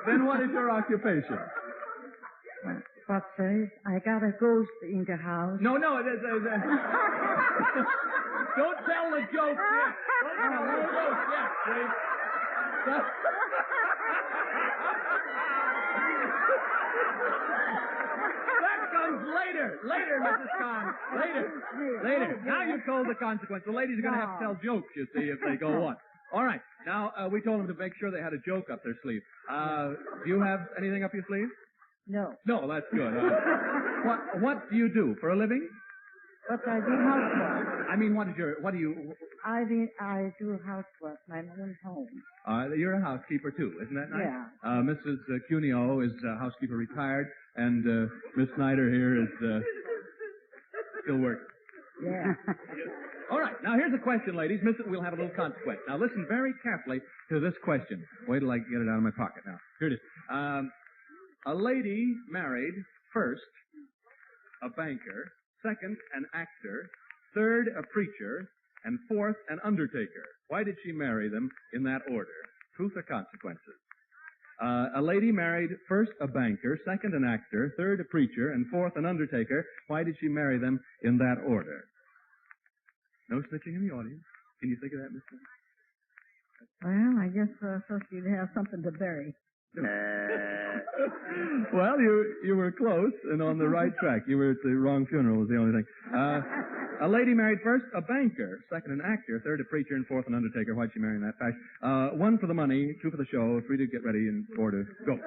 Then what is your occupation? What, sir? I got a ghost in the house. No. Don't tell the joke yet. Don't tell the joke yet, please. That comes later. Later, Mrs. Kahn. Later. Now you've told the consequence. The ladies are going to have to tell jokes, you see, if they go on. All right. Now, we told them to make sure they had a joke up their sleeve. Do you have anything up your sleeve? No. No, that's good. What do you do for a living? What I do housework. I mean, what do you... I do housework, my own home. You're a housekeeper, too, isn't that nice? Yeah. Mrs. Cuneo is housekeeper retired, and Miss Snyder here is still working. Yeah. All right, now here's a question, ladies. Miss it, we'll have a little consequence. Now listen very carefully to this question. Wait till I get it out of my pocket now. Here it is. A lady married first a banker, second an actor, third a preacher, and fourth an undertaker. Why did she marry them in that order? Truth or consequences? A lady married first a banker, second an actor, third a preacher, and fourth an undertaker. Why did she marry them in that order? No snitching in the audience. Can you think of that, Miss Smith? Well, I guess so she'd have something to bury. Well, you were close and on the right track. You were at the wrong funeral was the only thing. A lady married first a banker, second an actor, third a preacher, and fourth an undertaker. Why'd she marry in that fashion? 1 for the money, 2 for the show, 3 to get ready, and 4 to go.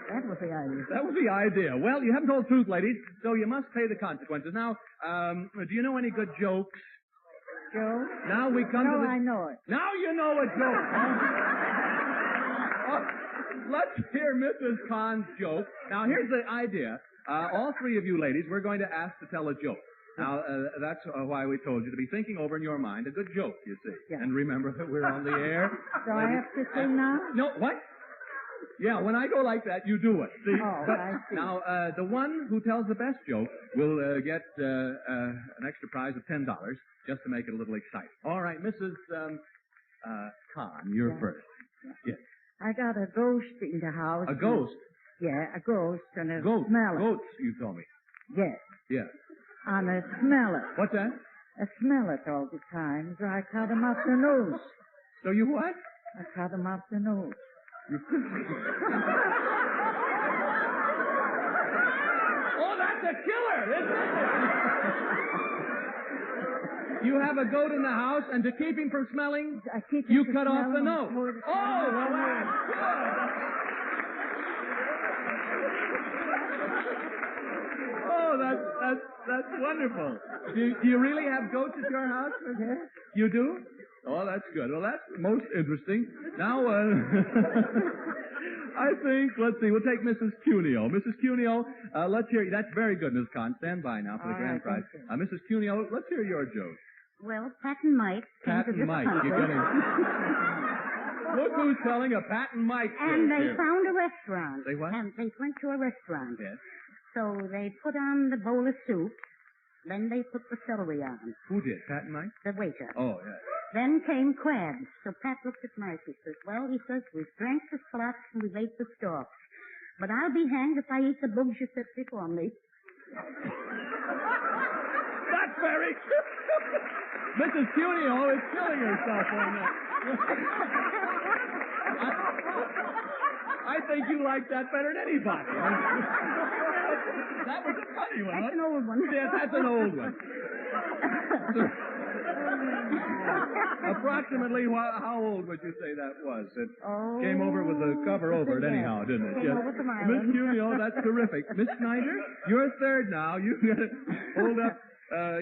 That was the idea. That was the idea. Well, you haven't told the truth, ladies, so you must pay the consequences. Now, do you know any good jokes? Joe? Now we come to the... I know it. Now you know a joke. Let's hear Mrs. Kahn's joke. Now, here's the idea. All 3 of you ladies, we're going to ask to tell a joke. Now, that's why we told you to be thinking over in your mind a good joke, you see. Yeah. And remember that we're on the air. So I have to sing now? No, what? Yeah, when I go like that, you do it. See? Oh, I see. Now, the one who tells the best joke will get an extra prize of $10 just to make it a little exciting. All right, Mrs. Kahn, you're first. Yeah. Yes. I got a ghost in the house. A ghost? Yeah, a ghost and a Goat. smell it. Goats, you told me. Yes. Yes. And I smell it. What's that? I smell it all the time, so I cut him up the nose. So you what? I cut him up the nose. Oh, that's a killer, isn't it? You have a goat in the house, and to keep him from smelling, you cut off the nose. Oh, well, that's good. Oh, that's wonderful. Do you really have goats at your house? Yes. You do? Oh, that's good. Well, that's most interesting. Now, I think, let's see, we'll take Mrs. Cuneo. Mrs. Cuneo, let's hear, that's very good, Ms. Kahn. Stand by now for the grand prize. Mrs. Cuneo, let's hear your joke. Well, Pat and Mike came to this country. You're getting... Look who's telling a Pat and Mike joke. And they here. found a restaurant. They what? And they went to a restaurant. Yes. So they put on the bowl of soup. Then they put the celery on. Who did, Pat and Mike? The waiter. Oh, yes. Then came crabs. So Pat looked at Mike. He says, well, he says, we've drank the slops and we've ate the stalks. But I'll be hanged if I eat the bugs you set before me. That's very good. Mrs. Cuneo is killing herself on that. I think you like that better than anybody. That was a funny one. That's an old one. Yes, that's an old one. Approximately, how old would you say that was? It came over with the cover over it anyhow, didn't it? Came over from Miss Ireland. Cuneo, that's terrific. Miss Snyder, you're third now. You got to hold up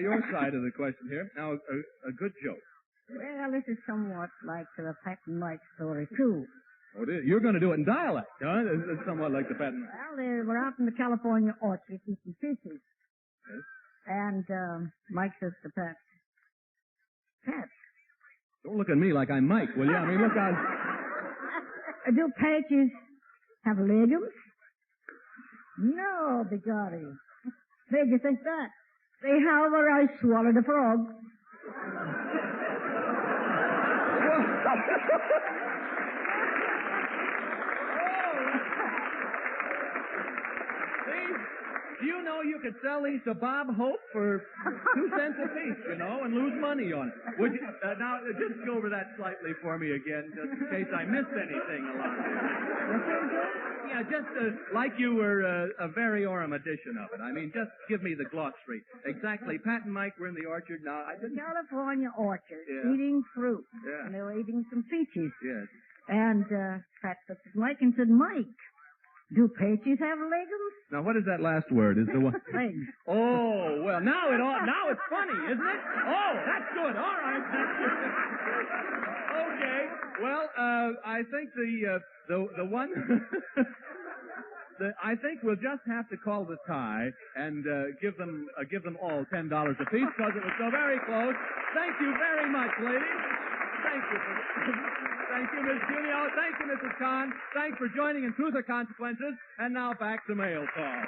your side of the question here. Now, a good joke. Well, this is somewhat like the Pat and Mike story, too. Oh, you're going to do it in dialect, huh? It's somewhat like the Pat and Mike. Well, they were out in the California orchard eating fishes. Yes? And Mike says to Pat, Pat, don't look at me like I'm Mike, will you? I mean, look out. Do patches have legumes? No, biggotti. Where'd you think that? They have or I swallowed a frog. you could sell these to Bob Hope for 2 cents a piece, and lose money on it. Would you, now, just go over that slightly for me again, just in case I missed anything along there. Yeah, just like you were a very Orem edition of it. I mean, just give me the glossary. Exactly. Pat and Mike were in the orchard. Now, I didn't... California orchard, Yeah. eating fruit. Yeah. And they were eating some peaches. Yes. And Pat looked at Mike and said, Mike, do peaches have legs? Now, what is that last word? Is the one... Legs. Oh, well, now it's funny, isn't it? Oh, that's good. All right. Okay. Well, I think the one... I think we'll just have to call the tie and give them all $10 apiece because it was so very close. Thank you very much, ladies. Thank you. Thank you, Miss Junio. Thank you, Mrs. Kahn. Thanks for joining in Truth or Consequences. And now back to mail call.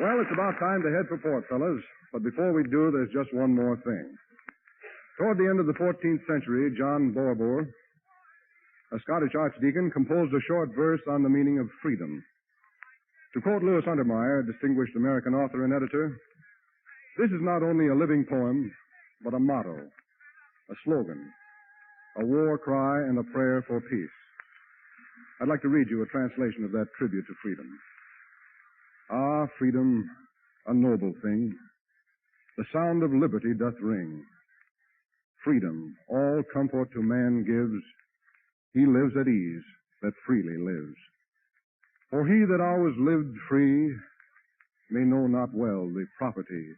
Well, it's about time to head for port, fellas. But before we do, there's just one more thing. Toward the end of the 14th century, John Borbor, a Scottish archdeacon, composed a short verse on the meaning of freedom. To quote Louis Untermeyer, a distinguished American author and editor, this is not only a living poem, but a motto, a slogan, a war cry, and a prayer for peace. I'd like to read you a translation of that tribute to freedom. Ah, freedom, a noble thing. The sound of liberty doth ring. Freedom, all comfort to man gives. He lives at ease that freely lives. For he that always lived free may know not well the property,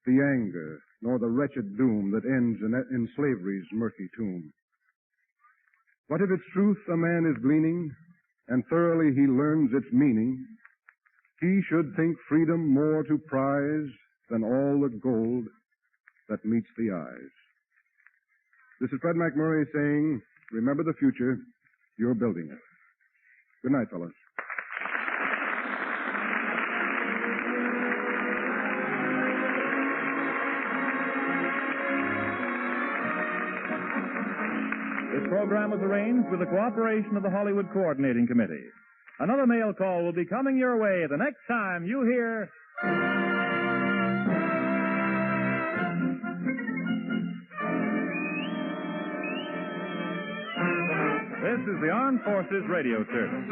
the anger, nor the wretched doom that ends in slavery's murky tomb. But if its truth a man is gleaning, and thoroughly he learns its meaning, he should think freedom more to prize than all the gold that meets the eyes. This is Fred MacMurray saying, remember the future, you're building it. Good night, fellas. This program was arranged with the cooperation of the Hollywood Coordinating Committee. Another mail call will be coming your way the next time you hear... This is the Armed Forces Radio Service.